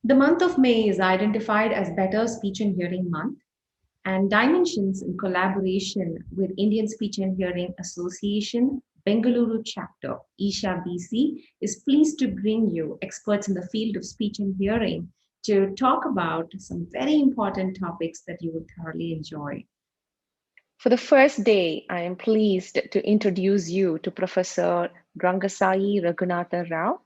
The month of May is identified as Better Speech and Hearing Month, and Dimensions, in collaboration with Indian Speech and Hearing Association, Bengaluru chapter, Isha BC, is pleased to bring you experts in the field of speech and hearing to talk about some very important topics that you will thoroughly enjoy. For the first day, I am pleased to introduce you to Professor Rangasayee Raghunath Rao.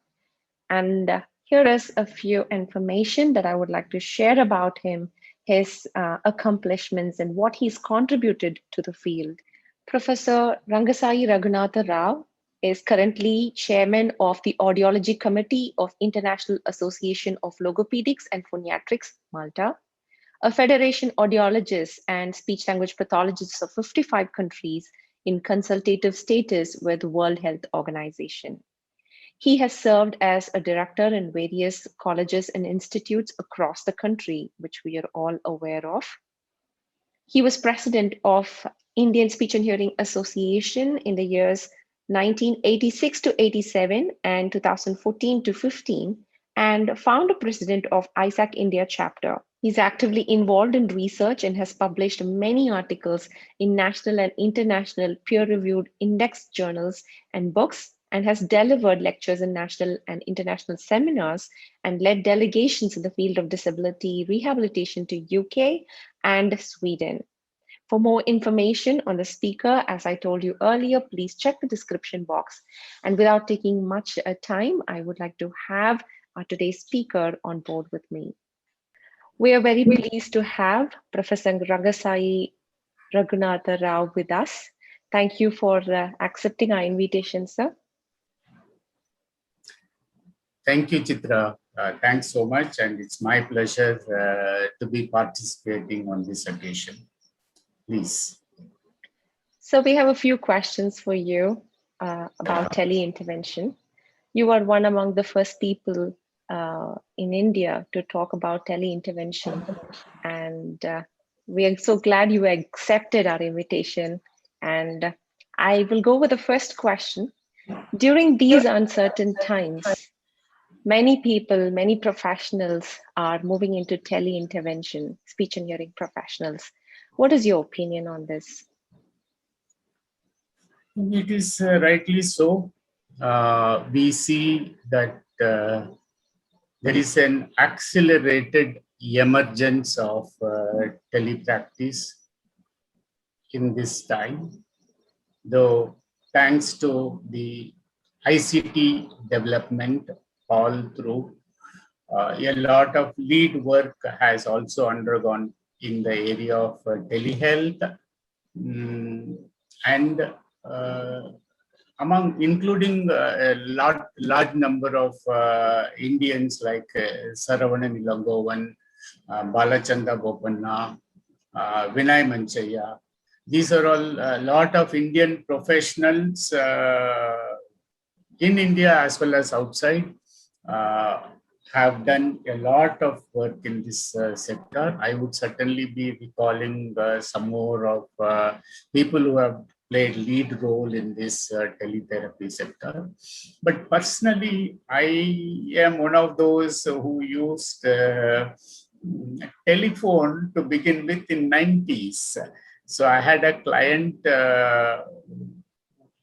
And here is a few information that I would like to share about him, his accomplishments, and what he's contributed to the field. Professor Rangasayee Raghunath Rao is currently chairman of the Audiology Committee of International Association of Logopedics and Phoniatrics, Malta, a federation audiologists and speech language pathologists of 55 countries in consultative status with the World Health Organization. He has served as a director in various colleges and institutes across the country, which we are all aware of. He was president of Indian Speech and Hearing Association in the years 1986 to 87 and 2014 to 15, and founder president of ISAC India chapter. He's actively involved in research and has published many articles in national and international peer-reviewed indexed journals and books, and has delivered lectures in national and international seminars and led delegations in the field of disability rehabilitation to UK and Sweden. For more information on the speaker, as I told you earlier, please check the description box. And without taking much time, I would like to have today's speaker on board with me. We are very pleased to have Professor Rangasayee Raghunath Rao with us. Thank you for accepting our invitation, sir. Thank you, Chitra. Thanks so much, and it's my pleasure to be participating on this occasion. Please. So we have a few questions for you about tele-intervention. You are one among the first people in India to talk about tele-intervention, and we are so glad you accepted our invitation. And I will go with the first question. During these uncertain times, many people, many professionals are moving into tele-intervention, speech and hearing professionals. What is your opinion on this? It is rightly so. We see that there is an accelerated emergence of telepractice in this time, though thanks to the ICT development all through, a lot of lead work has also undergone in the area of telehealth, and including a large number of Indians like Saravanan Ilangovan, Balachanda Bopanna, Vinay Manchaya. These are all a lot of Indian professionals in India as well as outside have done a lot of work in this sector. I would certainly be recalling some more of people who have played lead role in this teletherapy sector. But personally, I am one of those who used telephone to begin with in 90s. So I had a client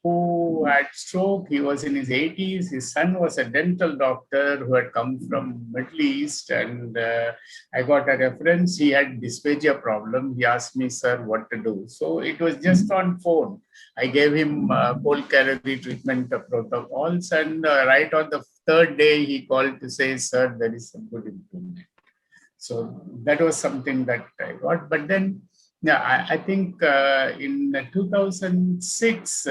who had stroke. He was in his 80s. His son was a dental doctor who had come from Middle East, and I got a reference. He had dysphagia problem. He asked me, sir, what to do. So it was just on phone. I gave him cold calorie treatment protocols, and right on the third day, he called to say, sir, there is some good improvement. So that was something that I got. But then, yeah, I think in 2006,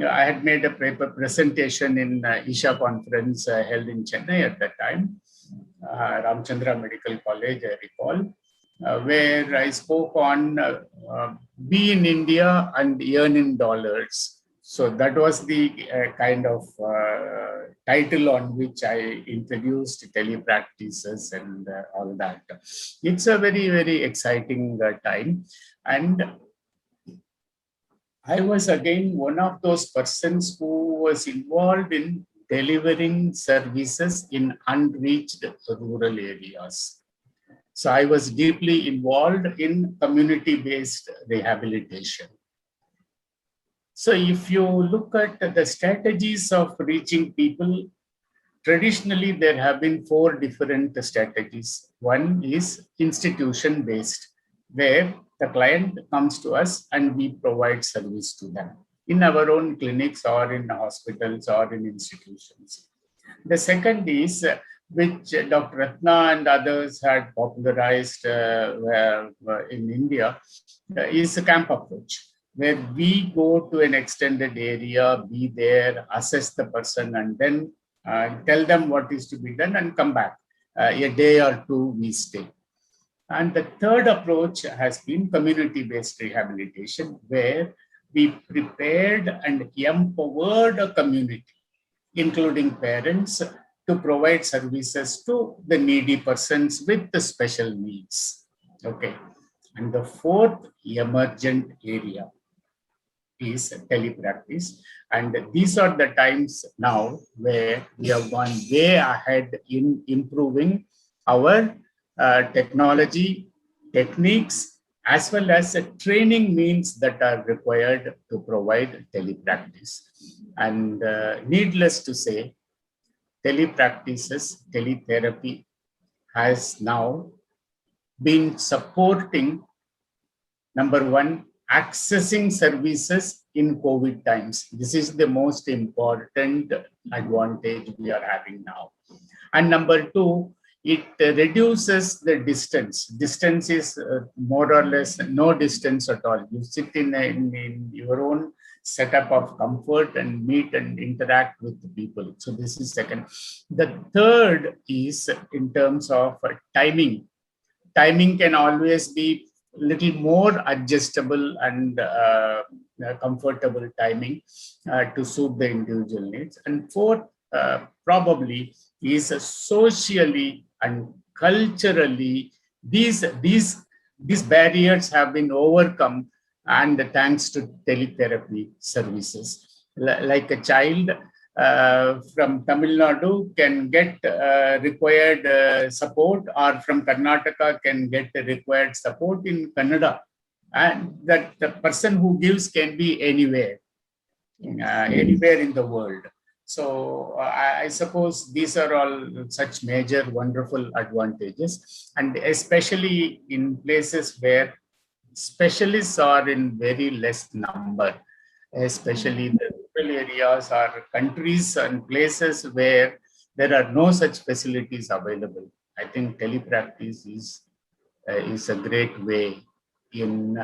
I had made a paper presentation in Isha conference held in Chennai at that time, Ramchandra Medical College, I recall, where I spoke on be in India and earn in dollars. So that was the kind of title on which I introduced telepractices and all that. It's a very, very exciting time. And I was again one of those persons who was involved in delivering services in unreached rural areas. So I was deeply involved in community-based rehabilitation. So if you look at the strategies of reaching people, traditionally there have been four different strategies. One is institution-based, where the client comes to us and we provide service to them in our own clinics or in hospitals or in institutions. The second is, which Dr. Ratna and others had popularized in India, is a camp approach, where we go to an extended area, be there, assess the person, and then tell them what is to be done and come back. A day or two we stay. And the third approach has been community-based rehabilitation, where we prepared and empowered a community, including parents, to provide services to the needy persons with the special needs. Okay. And the fourth emergent area is telepractice. And these are the times now where we have gone way ahead in improving our technology, techniques, as well as training means that are required to provide telepractice. And needless to say, teletherapy has now been supporting, number one, accessing services in COVID times. This is the most important advantage we are having now. And number two, it reduces the distance. Distance is more or less no distance at all. You sit in your own setup of comfort and meet and interact with the people. So this is second. The third is in terms of timing. Timing can always be little more adjustable and comfortable timing to suit the individual needs. And fourth, probably is socially and culturally, these barriers have been overcome, and thanks to teletherapy services. Like a child from Tamil Nadu can get required support, or from Karnataka can get required support in Kannada. And that the person who gives can be anywhere, anywhere in the world. So I suppose these are all such major, wonderful advantages. And especially in places where specialists are in very less number, especially the rural areas or countries and places where there are no such facilities available. I think telepractice is a great way in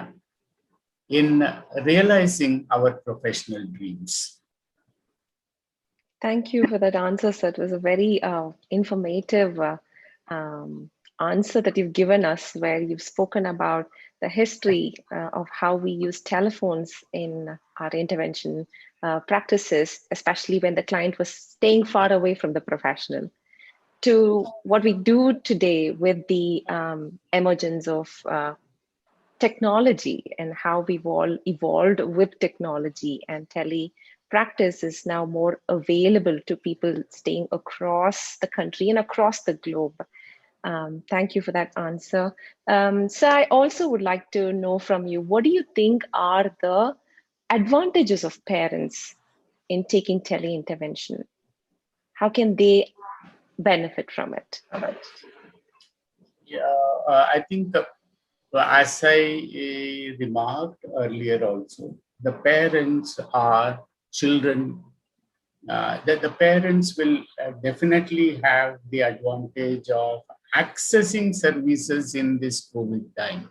realizing our professional dreams. Thank you for that answer, sir. It was a very informative answer that you've given us, where you've spoken about the history of how we use telephones in our intervention practices, especially when the client was staying far away from the professional, to what we do today with the emergence of technology and how we've all evolved with technology, and practice is now more available to people staying across the country and across the globe. Thank you for that answer. So I also would like to know from you, what do you think are the advantages of parents in taking tele-intervention? How can they benefit from it? Yeah, I think as I remarked earlier also, the parents are children. That the parents will definitely have the advantage of accessing services in this COVID time.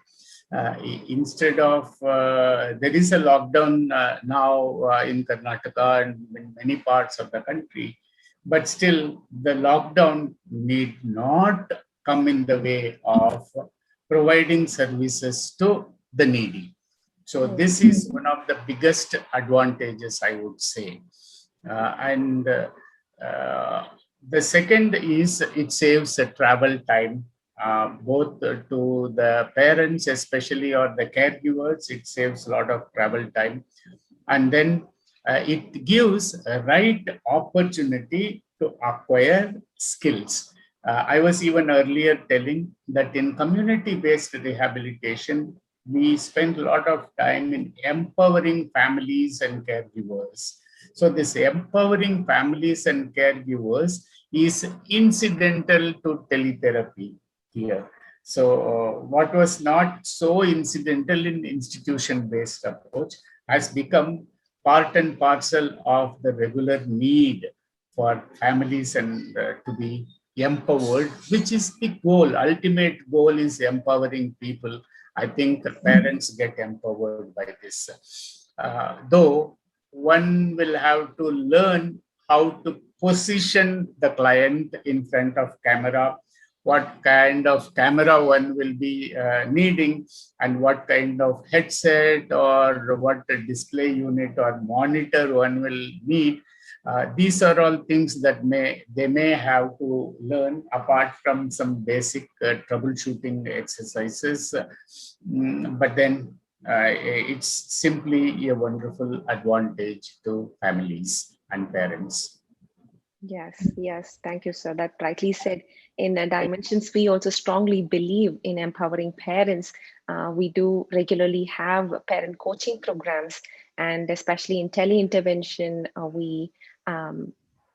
Instead of, there is a lockdown now in Karnataka and in many parts of the country, but still the lockdown need not come in the way of providing services to the needy. So this is one of the biggest advantages, I would say. And the second is it saves travel time, both to the parents especially, or the caregivers. It saves a lot of travel time. And then it gives a right opportunity to acquire skills. I was even earlier telling that in community-based rehabilitation, we spend a lot of time in empowering families and caregivers. So this empowering families and caregivers is incidental to teletherapy here. So what was not so incidental in institution-based approach has become part and parcel of the regular need for families and to be empowered, which is the goal. Ultimate goal is empowering people. I think parents get empowered by this. Though one will have to learn how to position the client in front of camera, what kind of camera one will be needing, and what kind of headset or what display unit or monitor one will need. These are all things that they may have to learn apart from some basic troubleshooting exercises. But then it's simply a wonderful advantage to families and parents. Yes, yes. Thank you, sir. That rightly said. In Dimensions, we also strongly believe in empowering parents. We do regularly have parent coaching programs, and especially in tele-intervention, we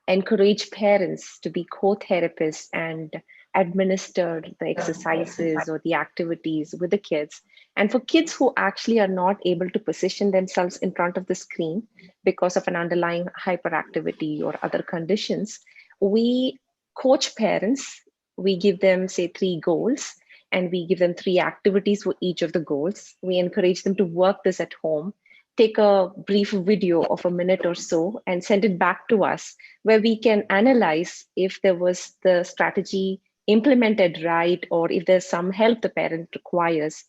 encourage parents to be co-therapists and administer the exercises or the activities with the kids. And for kids who actually are not able to position themselves in front of the screen because of an underlying hyperactivity or other conditions, we coach parents. We give them, say, 3 goals, and we give them 3 activities for each of the goals. We encourage them to work this at home, take a brief video of a minute or so and send it back to us, where we can analyze if there was the strategy implemented right, or if there's some help the parent requires.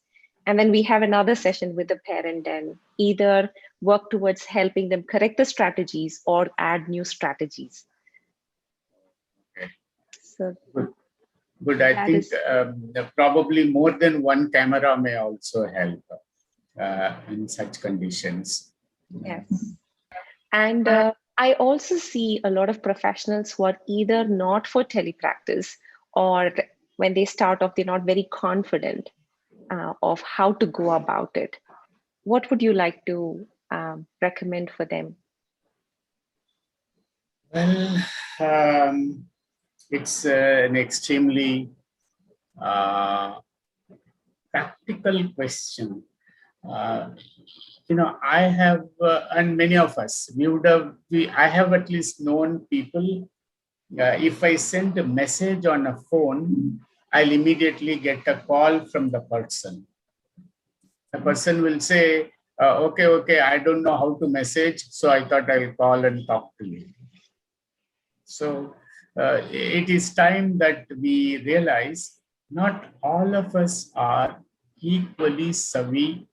And then we have another session with the parent and either work towards helping them correct the strategies or add new strategies. Okay. So good. I think probably more than one camera may also help in such conditions. Yes. And I also see a lot of professionals who are either not for telepractice, or when they start off, they're not very confident of how to go about it. What would you like to recommend for them? Well, it's an extremely practical question. I have, and many of us, I have at least known people. If I send a message on a phone, I'll immediately get a call from the person. The person will say, okay, I don't know how to message, so I thought I'll call and talk to you. So it is time that we realize not all of us are equally savvy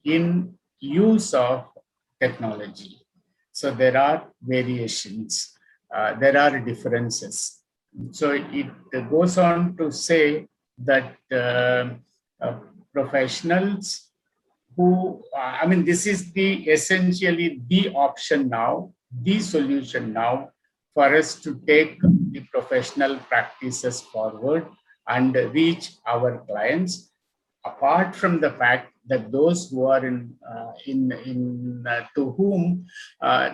in use of technology. So there are variations, there are differences. So it goes on to say that professionals who, this is essentially the option now, the solution now for us to take the professional practices forward and reach our clients. Apart from the fact that those who are to whom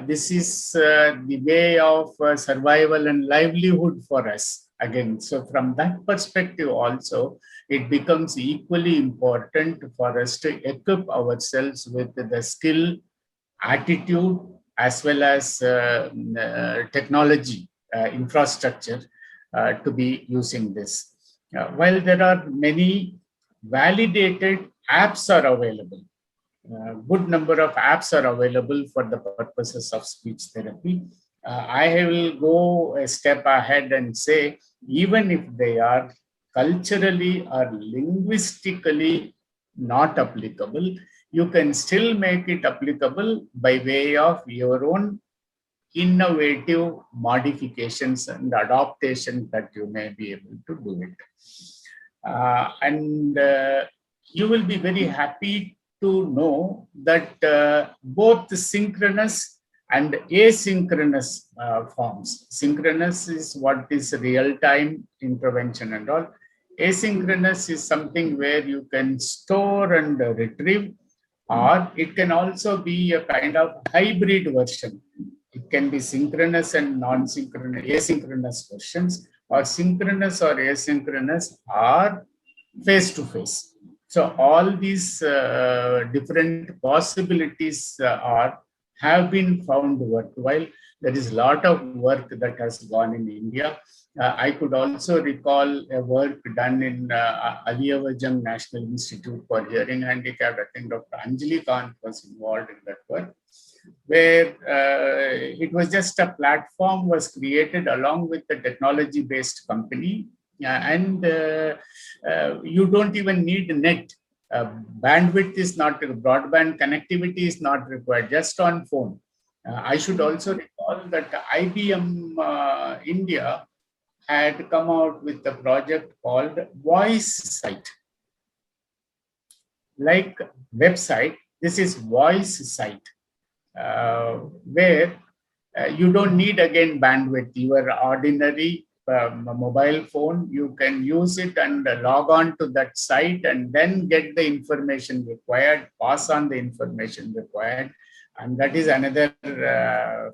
this is the way of survival and livelihood for us again. So from that perspective also, it becomes equally important for us to equip ourselves with the skill, attitude, as well as technology infrastructure to be using this. While there are many validated apps are available, good number of apps are available for the purposes of speech therapy. I will go a step ahead and say, even if they are culturally or linguistically not applicable, you can still make it applicable by way of your own innovative modifications and adaptations that you may be able to do it. And you will be very happy to know that both the synchronous and asynchronous forms. Synchronous is what is real-time intervention and all. Asynchronous is something where you can store and retrieve, or it can also be a kind of hybrid version. It can be synchronous and non-synchronous, asynchronous versions, or synchronous or asynchronous, or face-to-face. So all these different possibilities have been found worthwhile. There is a lot of work that has gone in India. I could also recall a work done in Aliyavajang National Institute for Hearing Handicapped. I think Dr. Anjali Kant was involved in that work, where it was just a platform was created along with the technology-based company, and you don't even need net. Bandwidth is not, broadband connectivity is not required, just on phone. I should also recall that IBM India had come out with a project called Voice Site. Like website, this is Voice Site, where you don't need again bandwidth. Your ordinary mobile phone, you can use it and log on to that site and then get the information required, pass on the information required. And that is another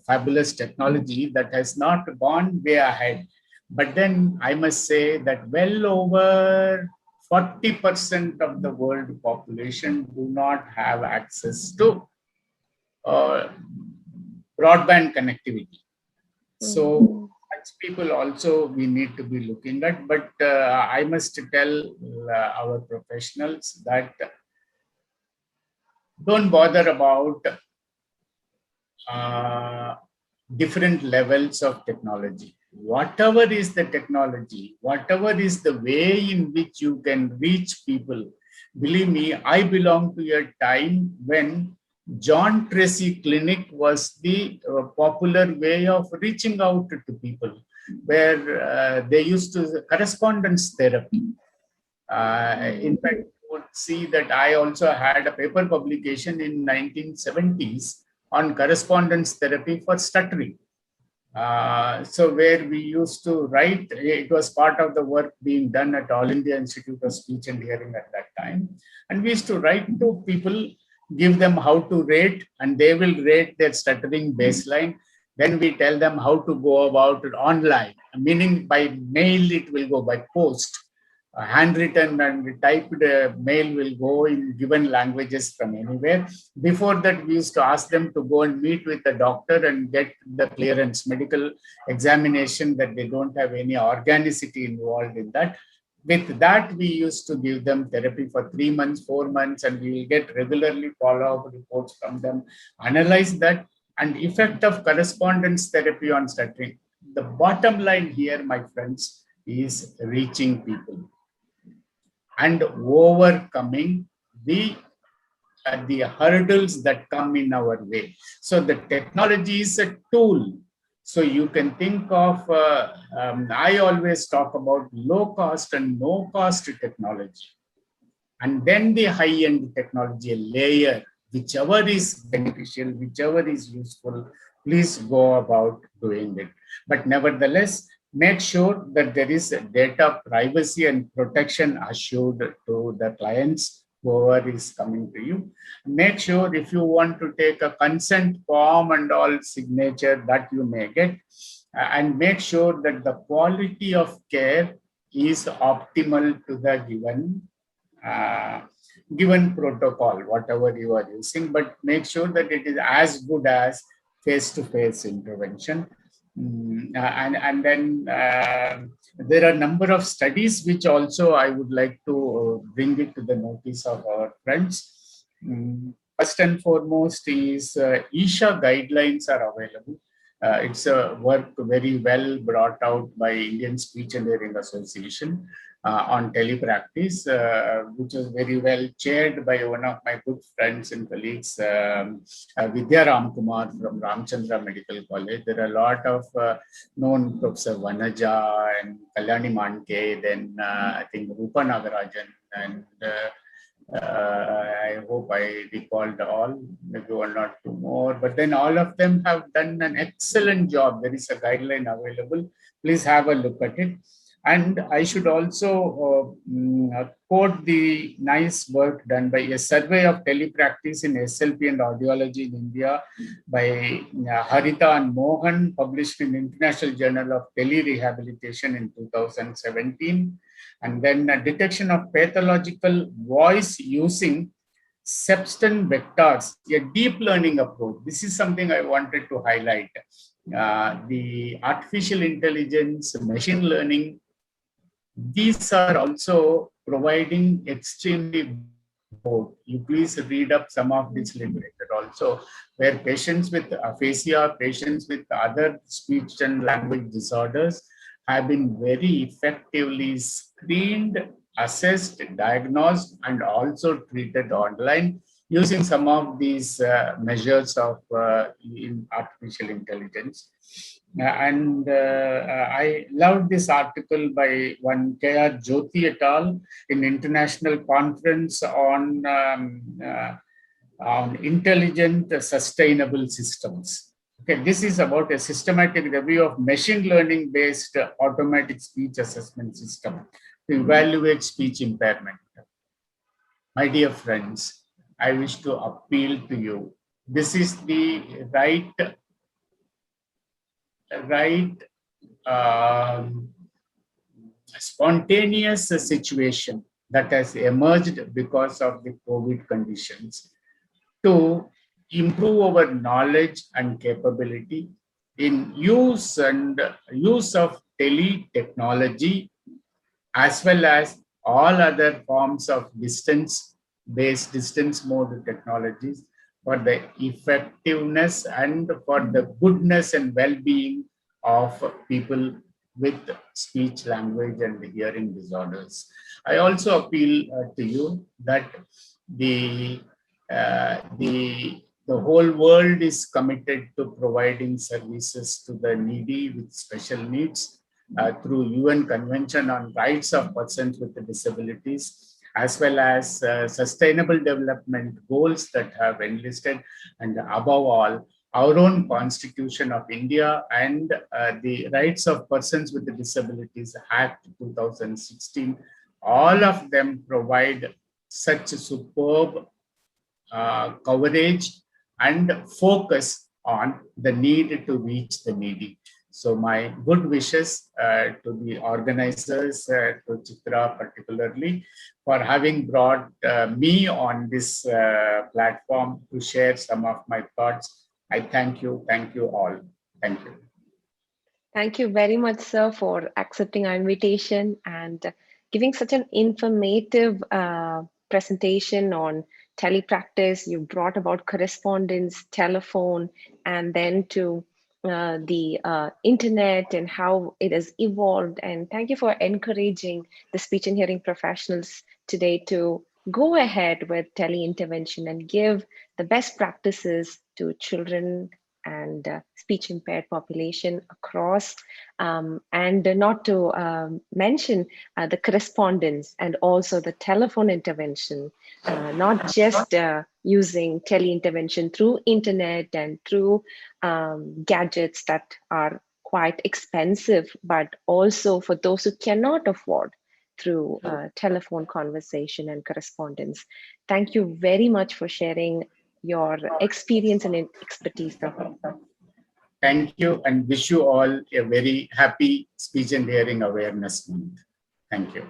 fabulous technology that has not gone way ahead. But then I must say that well over 40% of the world population do not have access to broadband connectivity. So such people also we need to be looking at. But I must tell our professionals that don't bother about different levels of technology. Whatever is the technology, whatever is the way in which you can reach people. Believe me, I belong to a time when John Tracy Clinic was the popular way of reaching out to people, where they used to correspondence therapy. In fact, you would see that I also had a paper publication in 1970s on correspondence therapy for stuttering. So where we used to write, it was part of the work being done at All India Institute of Speech and Hearing at that time. And we used to write to people, give them how to rate, and they will rate their stuttering baseline. Then we tell them how to go about it online, meaning by mail, it will go by post. Handwritten and typed mail will go in given languages from anywhere. Before that, we used to ask them to go and meet with the doctor and get the clearance, medical examination, that they don't have any organicity involved in that. With that, we used to give them therapy for 3 months, 4 months, and we will get regularly follow-up reports from them, analyze that, and effect of correspondence therapy on stuttering. The bottom line here, my friends, is reaching people and overcoming the hurdles that come in our way. So the technology is a tool. So you can think of, I always talk about low cost and no cost technology. And then the high-end technology layer, whichever is beneficial, whichever is useful, please go about doing it. But nevertheless, make sure that there is data privacy and protection assured to the clients, whoever is coming to you. Make sure if you want to take a consent form and all signature, that you may get, and make sure that the quality of care is optimal to the given protocol, whatever you are using, but make sure that it is as good as face-to-face intervention. And then there are a number of studies which also I would like to bring it to the notice of our friends. First and foremost is ISHA guidelines are available. It's a work very well brought out by Indian Speech and Hearing Association on telepractice, which was very well chaired by one of my good friends and colleagues, Vidya Ramkumar from Ramchandra Medical College. There are a lot of known Professor Vanaja and Kalyani Manke, then I think Rupa Nagarajan and I hope I recalled all, maybe one or two more, but then all of them have done an excellent job. There is a guideline available. Please have a look at it. And I should also quote the nice work done by a survey of telepractice in SLP and audiology in India by Harita and Mohan, published in International Journal of Telerehabilitation in 2017. And then detection of pathological voice using Sepston vectors, a deep learning approach. This is something I wanted to highlight. The artificial intelligence, machine learning, these are also providing extremely good. You please read up some of this literature also, where patients with aphasia, patients with other speech and language disorders have been very effectively screened, assessed, diagnosed, and also treated online using some of these measures of in artificial intelligence. I loved this article by one K.R. Jyoti et al. In International Conference on Intelligent Sustainable Systems. Okay, this is about a systematic review of machine learning based automatic speech assessment system to evaluate speech impairment. My dear friends, I wish to appeal to you. This is the right spontaneous situation that has emerged because of the COVID conditions to improve our knowledge and capability in use of tele-technology, as well as all other forms of distance mode technologies for the effectiveness and for the goodness and well-being of people with speech, language, and hearing disorders. I also appeal to you that the whole world is committed to providing services to the needy with special needs through UN Convention on Rights of Persons with Disabilities, as well as sustainable development goals that have enlisted, and above all, our own Constitution of India and the Rights of Persons with Disabilities Act 2016. All of them provide such superb coverage and focus on the need to reach the needy. So my good wishes to the organizers, to Chitra particularly, for having brought me on this platform to share some of my thoughts. I thank you all. Thank you. Thank you very much, sir, for accepting our invitation and giving such an informative presentation on telepractice. You brought about correspondence, telephone, and then to the internet and how it has evolved. And thank you for encouraging the speech and hearing professionals today to go ahead with tele-intervention and give the best practices to children and speech impaired population across, and not to mention the correspondence and also the telephone intervention, not just using tele-intervention through internet and through gadgets that are quite expensive, but also for those who cannot afford through telephone conversation and correspondence. Thank you very much for sharing your experience and expertise. Thank you, and wish you all a very happy Speech and Hearing Awareness Month. Thank you.